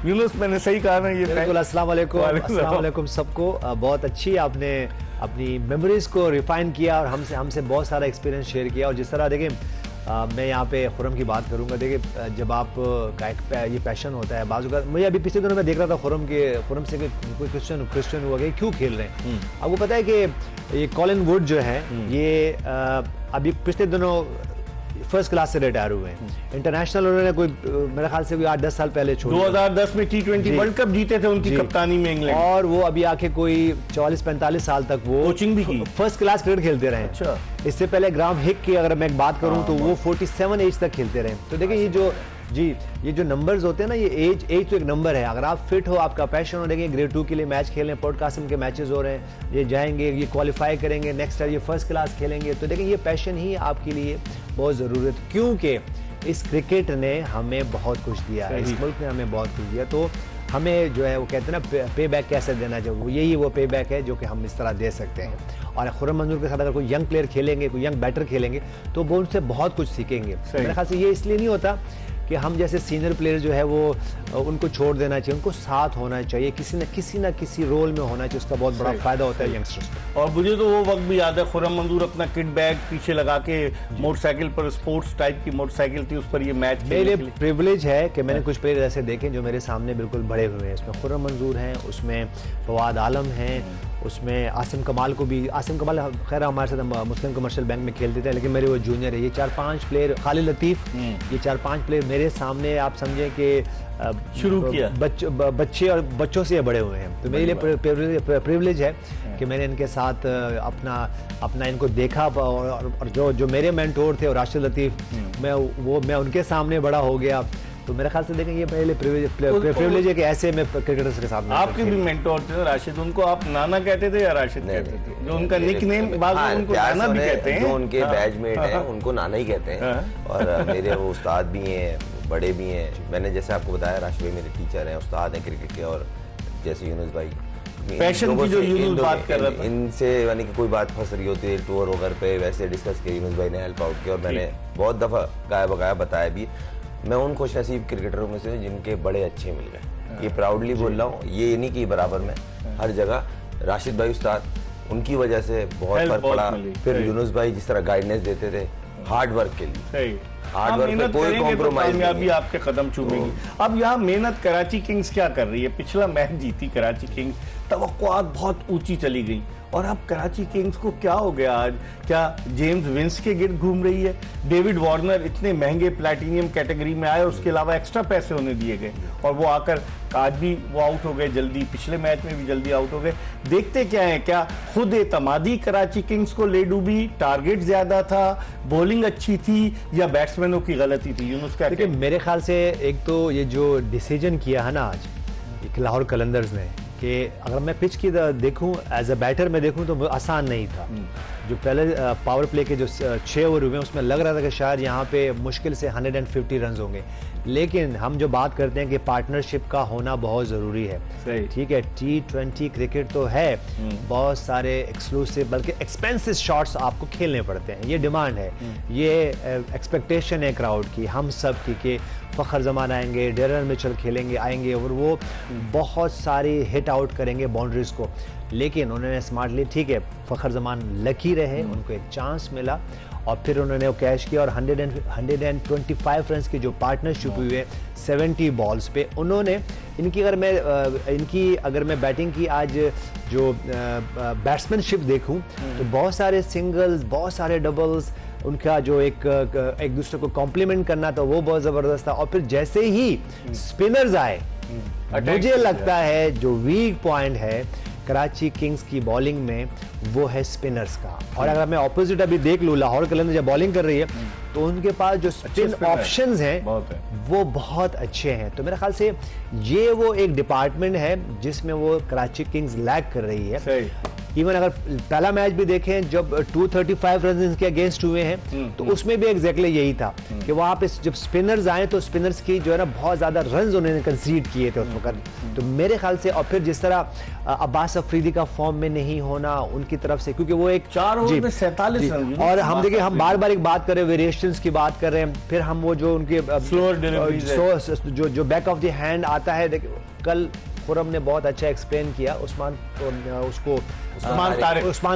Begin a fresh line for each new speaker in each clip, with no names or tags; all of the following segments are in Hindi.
यूनुस मैंने सही कहा ना? ये
बिल्कुल। अस्सलाम वालेकुम सबको। बहुत अच्छी आपने अपनी मेमोरीज को रिफाइन किया और हमसे बहुत सारा एक्सपीरियंस शेयर किया। और जिस तरह देखिए मैं यहाँ पे खुरम की बात करूँगा। देखिए जब आप का ये पैशन होता है बाजू का, मुझे अभी पिछले दिनों में देख रहा था खुरम से कोई क्रिश्चियन हुआ कि क्यों खेल रहे हैं। आपको पता है कि ये कॉलिन वुड जो है ये अभी पिछले दिनों फर्स्ट क्लास से रिटायर हुए हैं। इंटरनेशनल उन्होंने कोई मेरे ख्याल से 8-10 साल पहले छोड़ा।
2010 में T20 वर्ल्ड कप जीते थे उनकी कप्तानी में इंग्लैंड,
और वो अभी आके कोई 44-45 साल तक वो
कोचिंग भी की,
फर्स्ट क्लास क्रिकेट खेलते रहे।
अच्छा।
इससे पहले ग्राहम हिक की अगर मैं बात करूं तो वो 47 एज तक खेलते रहे। तो देखिए ये जो नंबर्स होते हैं ना, ये एज तो एक नंबर है। अगर आप फिट हो, आपका पैशन हो, देखिए ग्रेड 2 के लिए मैच खेल रहे हैं, पोर्ट कासिम के मैचेस हो रहे हैं, ये जाएंगे, ये क्वालिफाई करेंगे, नेक्स्ट ईयर ये फर्स्ट क्लास खेलेंगे। तो देखिए ये पैशन ही आपके लिए बहुत ज़रूरत, क्योंकि इस क्रिकेट ने हमें बहुत कुछ दिया है, इस मुल्क ने हमें बहुत कुछ दिया। तो हमें जो है वो कहते हैं ना पे बैक कैसे देना चाहिए, यही वो पे बैक है जो कि हम इस तरह दे सकते हैं। और खुर्रम मंजूर के साथ अगर कोई यंग प्लेयर खेलेंगे, कोई यंग बैटर खेलेंगे, तो वो उनसे बहुत कुछ सीखेंगे। मेरे ख्याल से ये इसलिए नहीं होता कि हम जैसे सीनियर प्लेयर जो है वो उनको छोड़ देना चाहिए, उनको साथ होना चाहिए, किसी न किसी रोल में होना चाहिए। उसका बहुत बड़ा फायदा होता है यंगस्टर्स को।
और मुझे तो वो वक्त भी याद है, खुर्रम मंजूर अपना किट बैग पीछे लगा के मोटरसाइकिल पर, स्पोर्ट्स टाइप की मोटरसाइकिल थी, उस पर ये मैच
मेरे प्रिविलेज है कि मैंने कुछ प्लेयर ऐसे देखे जो मेरे सामने बिल्कुल बड़े हुए हैं। उसमें खुर्रम मंजूर हैं, उसमें फवाद आलम हैं, उसमें आसिम कमाल को भी, आसिम कमाल खैर हमारे साथ मुस्लिम कमर्शियल बैंक में खेलते थे, लेकिन मेरे वो जूनियर है। ये 4-5 प्लेयर, खालिद लतीफ़, ये 4-5 प्लेयर मेरे सामने आप समझें कि
शुरू किया
बच्चे और बच्चों से बड़े हुए हैं। तो मेरे लिए प्रिविलेज है कि मैंने इनके साथ अपना इनको देखा। और जो मेरे मेंटोर थे और राशिद लतीफ़, मैं उनके सामने बड़ा हो गया। तो मेरे ख्याल से देखें ये पहले प्रिविलेज है कि ऐसे में क्रिकेटर्स के साथ।
आपके भी मेंटोर थे राशिद, उनको आप नाना कहते थे या राशिद कहते थे? जो उनका निकनेम उनको नाना भी कहते हैं,
जो उनके बैचमेट हैं उनको नाना ही कहते हैं। और मेरे वो उस्ताद भी हैं, बड़े भी हैं। मैंने जैसे आपको बताया, राशिद भाई मेरे टीचर हैं, उस्ताद हैं क्रिकेट के। और जैसे यूनुस भाई
पैशन की जो यूनुस बात कर रहा था,
इनसे यानी कि कोई बात फंस रही होती है टूर वगैरह पे, वैसे डिस्कस किया, यूनुस भाई ने हेल्प आउट किया। और मैंने बहुत दफ़ा गाया बगाया बताया भी, मैं उन खुशनसीब क्रिकेटरों में से जिनके बड़े अच्छे मिल गए। ये प्राउडली बोल रहा हूँ, ये नहीं कि बराबर में हर जगह। राशिद भाई उस्ताद, उनकी वजह से बहुत फर्क पड़ा। फिर यूनुस भाई जिस तरह गाइडेंस देते थे हार्ड वर्क के लिए, हार्ड वर्क में कोई कॉम्प्रोमाइज नहीं,
कामयाबी आपके कदम चूमेगी। अब यहाँ मेहनत कराची किंग्स क्या कर रही है? पिछला मैच जीती कराची किंग्स, तवक्कुआत बहुत ऊंची चली गई, और अब कराची किंग्स को क्या हो गया आज? क्या जेम्स विंस के गिर्द घूम रही है? डेविड वार्नर इतने महंगे प्लैटिनियम कैटेगरी में आए, उसके अलावा एक्स्ट्रा पैसे उन्हें दिए गए, और वो आकर आज भी वो आउट हो गए जल्दी, पिछले मैच में भी जल्दी आउट हो गए। देखते क्या है, क्या खुद एतमादी कराची किंग्स को ले डूबी? टारगेट ज्यादा था, बॉलिंग अच्छी थी, या बैट्समैनों की गलती थी? यूनुस क्या?
देखिए मेरे ख्याल से एक तो ये जो डिसीजन किया है ना आज एक लाहौर कलंदर्स ने, कि अगर मैं पिच की देखूं एज अ बैटर में देखूं तो आसान नहीं था। जो पहले पावर प्ले के जो 6 ओवर हुए उसमें लग रहा था कि शायद यहाँ पे मुश्किल से 150 रन होंगे, लेकिन हम जो बात करते हैं कि पार्टनरशिप का होना बहुत ज़रूरी है। ठीक है, T20 क्रिकेट तो है, बहुत सारे एक्सक्लूसिव बल्कि एक्सपेंसिव शॉट्स आपको खेलने पड़ते हैं, ये डिमांड है, ये एक्सपेक्टेशन है क्राउड की, हम सब की, कि फ़खर जमान आएंगे, डेरन मिचेल खेलेंगे आएंगे और वो बहुत सारी हिट आउट करेंगे बाउंड्रीज को। लेकिन उन्होंने स्मार्टली, ठीक है फ़खर जमान लकी रहे, उनको एक चांस मिला और फिर उन्होंने वो कैश किया। और 125 रन की जो पार्टनरशिप हुई है 70 बॉल्स पे, उन्होंने इनकी अगर मैं बैटिंग की आज जो बैट्समैनशिप देखूं तो बहुत सारे सिंगल्स, बहुत सारे डबल्स, उनका जो एक दूसरे को कॉम्प्लीमेंट करना था वो बहुत ज़बरदस्त था। और फिर जैसे ही स्पिनर्स आए, मुझे लगता है जो वीक पॉइंट है कराची किंग्स की बॉलिंग में वो है स्पिनर्स का। और अगर मैं ऑपोजिट अभी देख लूँ, लाहौर कलंदर जब बॉलिंग कर रही है तो उनके पास जो स्पिन ऑप्शंस हैं वो बहुत अच्छे हैं। तो मेरे ख्याल से ये वो एक डिपार्टमेंट है जिसमें वो कराची किंग्स लैग कर रही है। इवन अगर पहला मैच भी देखें जब 235 रन इनके अगेंस्ट हुए हैं तो उसमें भी एग्जैक्टली यही था कि वहां पे जब स्पिनर्स आए तो स्पिनर्स की जो है ना बहुत ज्यादा रन उन्होंने कंसीड किए थे उस वक्त। तो मेरे ख्याल से और फिर जिस तरह अब्बास अफरीदी का फॉर्म में नहीं होना उनकी तरफ से, क्योंकि वो एक
4 ओवर में 47 रन,
और हम देखिए हम बार बार एक बात कर रहे हैं वेरिएशंस की बात कर रहे हैं, फिर हम वो जो उनके
स्लोअर डिलीवरी
जो बैक ऑफ द हैंड आता है, देखिए कल खुरम ने बहुत अच्छा एक्सप्लेन किया उस्मान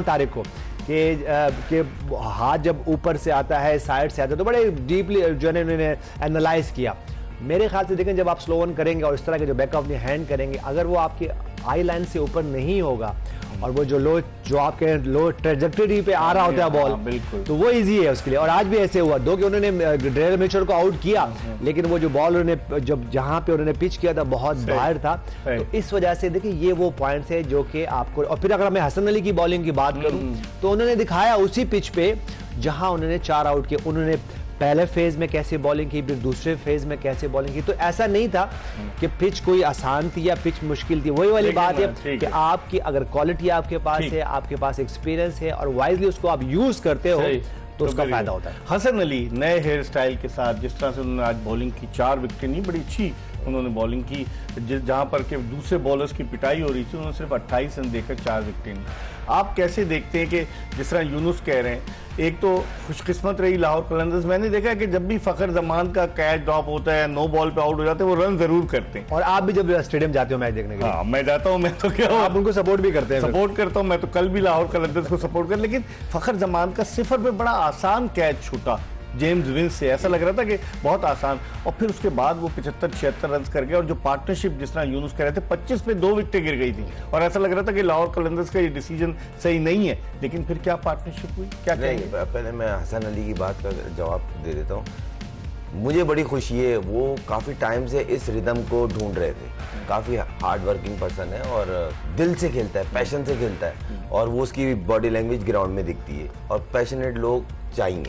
तारिक को कि हाथ जब ऊपर से आता है साइड से आता है तो बड़े डीपली जो है उन्होंने एनालाइज किया। मेरे ख्याल से देखें जब आप स्लो ऑन करेंगे और इस तरह के जो बैक ऑफ द हैंड करेंगे, अगर वो आपकी आई लाइन से ऊपर नहीं होगा और वो जो आपके लो ट्रेजेक्टरी पे आ रहा होता है बॉल, तो वो इजी है उसके लिए। और आज भी ऐसे हुआ, दो कि उन्होंने डेरिल मिचेल को आउट किया लेकिन वो जो बॉल उन्होंने जहां पे उन्होंने पिच किया था बहुत बाहर था। तो इस वजह से देखिए ये वो पॉइंट्स है जो कि आपको, और फिर अगर मैं हसन अली की बॉलिंग की बात करूं तो उन्होंने दिखाया उसी पिच पे जहां उन्होंने 4 आउट किए, उन्होंने पहले फेज में कैसे बॉलिंग की, फिर दूसरे फेज में कैसे बॉलिंग की। तो ऐसा नहीं था कि पिच कोई आसान थी या पिच मुश्किल थी, वही वाली बात है कि आपकी अगर क्वालिटी आपके पास है, आपके पास एक्सपीरियंस है और वाइजली उसको आप यूज करते हो तो उसका फायदा होता है।
हसन अली नए हेयर स्टाइल के साथ जिस तरह से उन्होंने आज बॉलिंग की, 4 विकेट नहीं, बड़ी अच्छी उन्होंने बॉलिंग की, जहां पर के दूसरे बॉलर्स की पिटाई हो रही थी उन्होंने सिर्फ 28 रन देकर 4 विकेट। आप कैसे देखते हैं कि जिस तरह यूनुस कह रहे हैं, एक तो खुशकिस्मत रही लाहौर कलंदर्स, मैंने देखा कि जब भी फखर जमान का कैच ड्रॉप होता है, नो बॉल पे आउट हो जाते हैं, वो रन जरूर करते हैं।
और आप भी जब स्टेडियम जाते हो मैच देखने के लिए?
हाँ, मैं जाता हूँ, मैं तो क्या
आप उनको सपोर्ट भी करते हैं?
सपोर्ट करता हूँ, मैं तो कल भी लाहौर कलंदर्स को सपोर्ट कर, लेकिन फखर जमान का सिफर पे बड़ा आसान कैच छूटा जेम्स विंस से, ऐसा लग रहा था कि बहुत आसान, और फिर उसके बाद वो 75-76 रन कर गए। और जो पार्टनरशिप जिस तरह यूनुस कह रहे थे 25 पे 2 विकेटें गिर गई थी और ऐसा लग रहा था कि लाहौर कलंदर्स का ये डिसीजन सही नहीं है, लेकिन फिर क्या पार्टनरशिप हुई, क्या
नहीं, पहले मैं हसन अली की बात का जवाब दे देता हूँ। मुझे बड़ी खुशी है, वो काफ़ी टाइम से इस रिदम को ढूंढ रहे थे, काफ़ी हार्ड वर्किंग पर्सन है और दिल से खेलता है, पैशन से खेलता है और वो उसकी बॉडी लैंग्वेज ग्राउंड में दिखती है और पैशनेट लोग चाहिए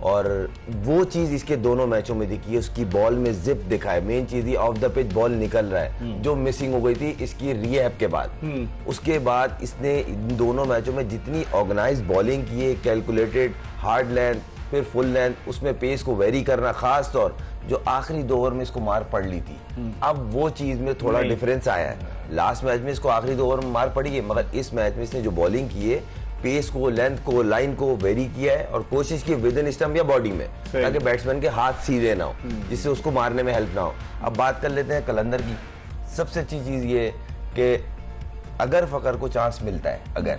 और वो चीज़ इसके दोनों मैचों में दिखी है। उसकी बॉल में जिप दिखा है, main cheese he of the pitch ball निकल रहा है जो मिसिंग हो गई थी इसकी रीहैब के बाद। उसके बाद इसने इन दोनों मैचों में जितनी ऑर्गेनाइज बॉलिंग की है, कैलकुलेटेड, हार्ड लेंथ, फिर फुल लेंथ, उसमें पेस को वेरी करना, खास तौर जो आखिरी 2 ओवर में इसको मार पड़ ली थी, अब वो चीज में थोड़ा डिफरेंस आया है। लास्ट मैच में इसको आखिरी 2 ओवर में मार पड़ी है, मगर इस मैच में इसने जो बॉलिंग की है, पेस को, लेंथ को, लाइन को वेरी किया है और कोशिश की विद इन स्टंप या बॉडी में, ताकि बैट्समैन के हाथ सीधे ना हो, जिससे उसको मारने में हेल्प ना हो। अब बात कर लेते हैं कलंदर की। सबसे अच्छी चीज ये कि अगर फकर को चांस मिलता है, अगर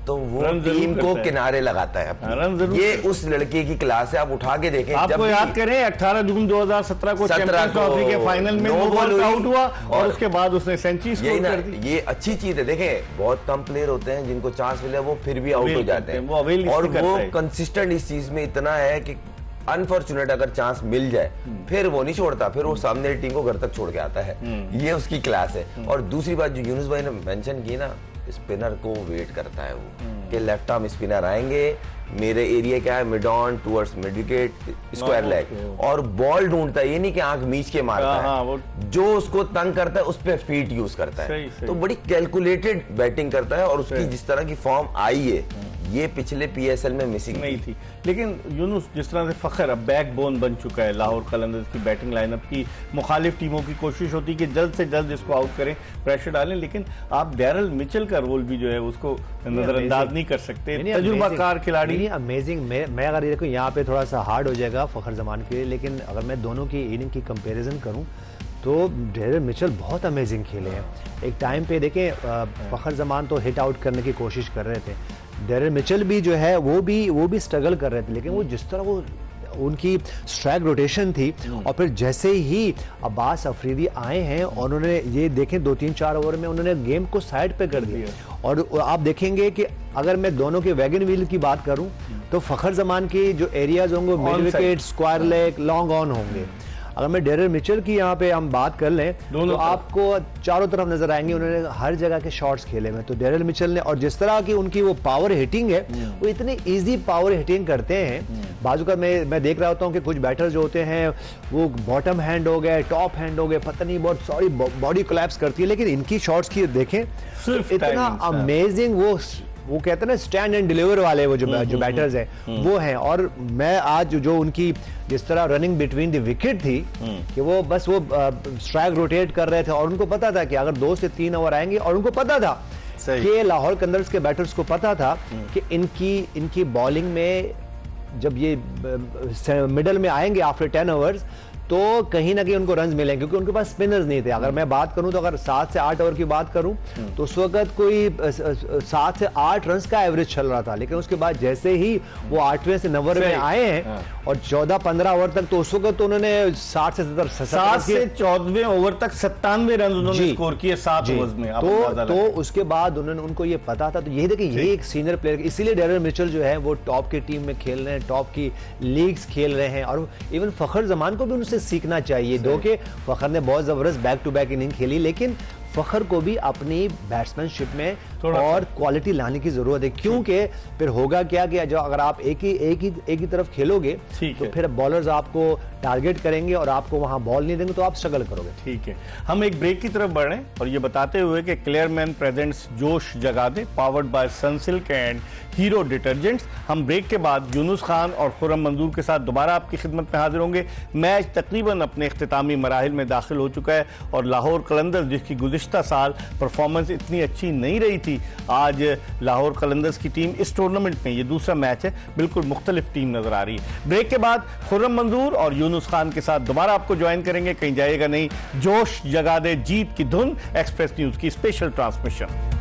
तो वो टीम को किनारे लगाता है। ये उस लड़के की क्लास है, आप उठा के देखें।
आपको याद करें 18 जून 2017 को चैंपियंस ट्रॉफी के फाइनल में नो बॉल आउट हुआ और उसके बाद उसने सेंचुरी स्कोर कर दी।
ये अच्छी चीज है। देखें, बहुत कम प्लेयर होते हैं जिनको चांस मिले वो फिर भी आउट हो जाते हैं, और वो कंसिस्टेंट इस चीज में इतना है कि अनफॉर्चुनेट अगर चांस मिल जाए फिर वो नहीं छोड़ता, फिर वो सामने टीम को घर तक छोड़ के आता है। ये उसकी क्लास है। और दूसरी बात जो यूनुस भाई ने मेंशन की ना, स्पिनर को वेट करता है वो कि लेफ्ट आर्म स्पिनर आएंगे, मेरे एरिया क्या है, mid on towards mid wicket, square leg, और बॉल ढूंढता है। ये नहीं कि आंख मीच के मारता है, जो उसको तंग करता है उस पे फीट यूज करता है। तो बड़ी कैलकुलेटेड बैटिंग करता है और उसकी जिस तरह की फॉर्म आई है ये पिछले पीएसएल में मिसिंग
नहीं थी। लेकिन यूनुस जिस तरह से फखर अब बैकबोन बन चुका है लाहौर कलंदर्स की बैटिंग लाइनअप की, मुखालिफ टीमों की कोशिश होती है कि जल्द से जल्द इसको आउट करें, प्रेशर डालें, लेकिन आप डेरिल मिचेल का रोल भी जो है उसको नजरअंदाज नहीं कर सकते। तजुर्बाकार खिलाड़ी,
अमेजिंग। मैं अगर देखो यहाँ पे थोड़ा सा हार्ड हो जाएगा फखर जमान के लिए, लेकिन अगर मैं दोनों की इनिंग की कंपैरिजन करूँ तो डेरिल मिचेल बहुत अमेजिंग खेले हैं। एक टाइम पे देखें फखर जमान तो हिट आउट करने की कोशिश कर रहे थे, डेरिल मिचेल भी जो है वो भी स्ट्रगल कर रहे थे, लेकिन वो जिस तरह वो उनकी स्ट्राइक रोटेशन थी और फिर जैसे ही अब्बास अफरीदी आए हैं और उन्होंने ये देखें 2-3-4 ओवर में उन्होंने गेम को साइड पे कर दिया। और आप देखेंगे कि अगर मैं दोनों के वैगन व्हील की बात करूं तो फखर जमान के जो एरियाज होंगे mid wicket, square leg, long on होंगे। अगर मैं डेरिल मिचेल की यहाँ पे हम बात कर लें तो आपको चारों तरफ नजर आएंगे, उन्होंने हर जगह के शॉट्स खेले में। तो डेरिल मिचेल ने, और जिस तरह की उनकी वो पावर हिटिंग है, वो इतनी इजी पावर हिटिंग करते हैं। बाजू का मैं देख रहा होता हूँ कि कुछ बैटर जो होते हैं वो बॉटम हैंड हो गए, टॉप हैंड हो गए, पता नहीं बहुत सॉरी बॉडी कोलैप्स करती है, लेकिन इनकी शॉट्स की देखें इतना अमेजिंग, वो कहते हैं ना स्टैंड एंड डिलीवर वाले वो जो बैटर्स हैं वो हैं। और मैं आज जो उनकी जिस तरह रनिंग बिटवीन द विकेट थी कि वो बस वो स्ट्राइक रोटेट कर रहे थे, और उनको पता था कि अगर 2 से 3 ओवर आएंगे, और उनको पता था कि लाहौर कलंदर्स के बैटर्स को पता था कि इनकी बॉलिंग में जब ये मिडल में आएंगे आफ्टर 10 ओवर्स तो कहीं ना कहीं उनको रन्स मिलेंगे, क्योंकि उनके पास स्पिनर्स नहीं थे। अगर मैं बात करूं तो अगर 7 से 8 ओवर की बात करूं तो उस वक्त कोई 7 से 8 रन्स का एवरेज चल रहा था, लेकिन उसके बाद जैसे ही वो 8वें से 9वें में आए हैं और 14-15 ओवर तक, तो उस वक्त तो उन्होंने 60 से 7
से 14वें ओवर तक 97 रन उन्होंने स्कोर किए 7 ओवर्स में।
तो उसके बाद उनको ये पता था। तो ये देखिए, ये एक सीनियर प्लेयर, इसीलिए डेरिल मिचेल जो है वो टॉप की टीम में खेल रहे हैं, टॉप की लीग्स खेल रहे हैं, और इवन फखर जमान को भी उनसे सीखना चाहिए। दो के फखर ने बहुत जबरदस्त बैक टू बैक इनिंग खेली, लेकिन फखर को भी अपनी बैट्समैनशिप में और क्वालिटी लाने की जरूरत है, क्योंकि फिर होगा क्या कि जो अगर आप एक ही तरफ खेलोगे तो फिर बॉलर्स आपको टारगेट करेंगे और आपको वहां बॉल नहीं देंगे तो आप स्ट्रगल करोगे।
ठीक है, हम एक ब्रेक की तरफ बढ़ रहे हैं और ये बताते हुए कि क्लेयरमैन प्रेजेंट्स जोश जगा दे, powered by Sunsilk and Hero detergents. हम ब्रेक के बाद यूनुस खान और खुर्रम मंजूर के साथ दोबारा आपकी खिदमत में हाजिर होंगे। मैच तकरीबन अपने इख्तितामी मराहिल में दाखिल हो चुका है और लाहौर कलंदर्स, जिसकी गुज़िश्ता साल परफॉर्मेंस इतनी अच्छी नहीं रही थी, आज लाहौर कलंदर्स की टीम इस टूर्नामेंट में, ये दूसरा मैच है, बिल्कुल मुख्तलिफ टीम नजर आ रही है। ब्रेक के बाद खुर्रम मंजूर और यूनुस खान के साथ दोबारा आपको ज्वाइन करेंगे, कहीं जाइएगा नहीं। जोश जगा दे, जीत की धुन, एक्सप्रेस न्यूज की स्पेशल ट्रांसमिशन।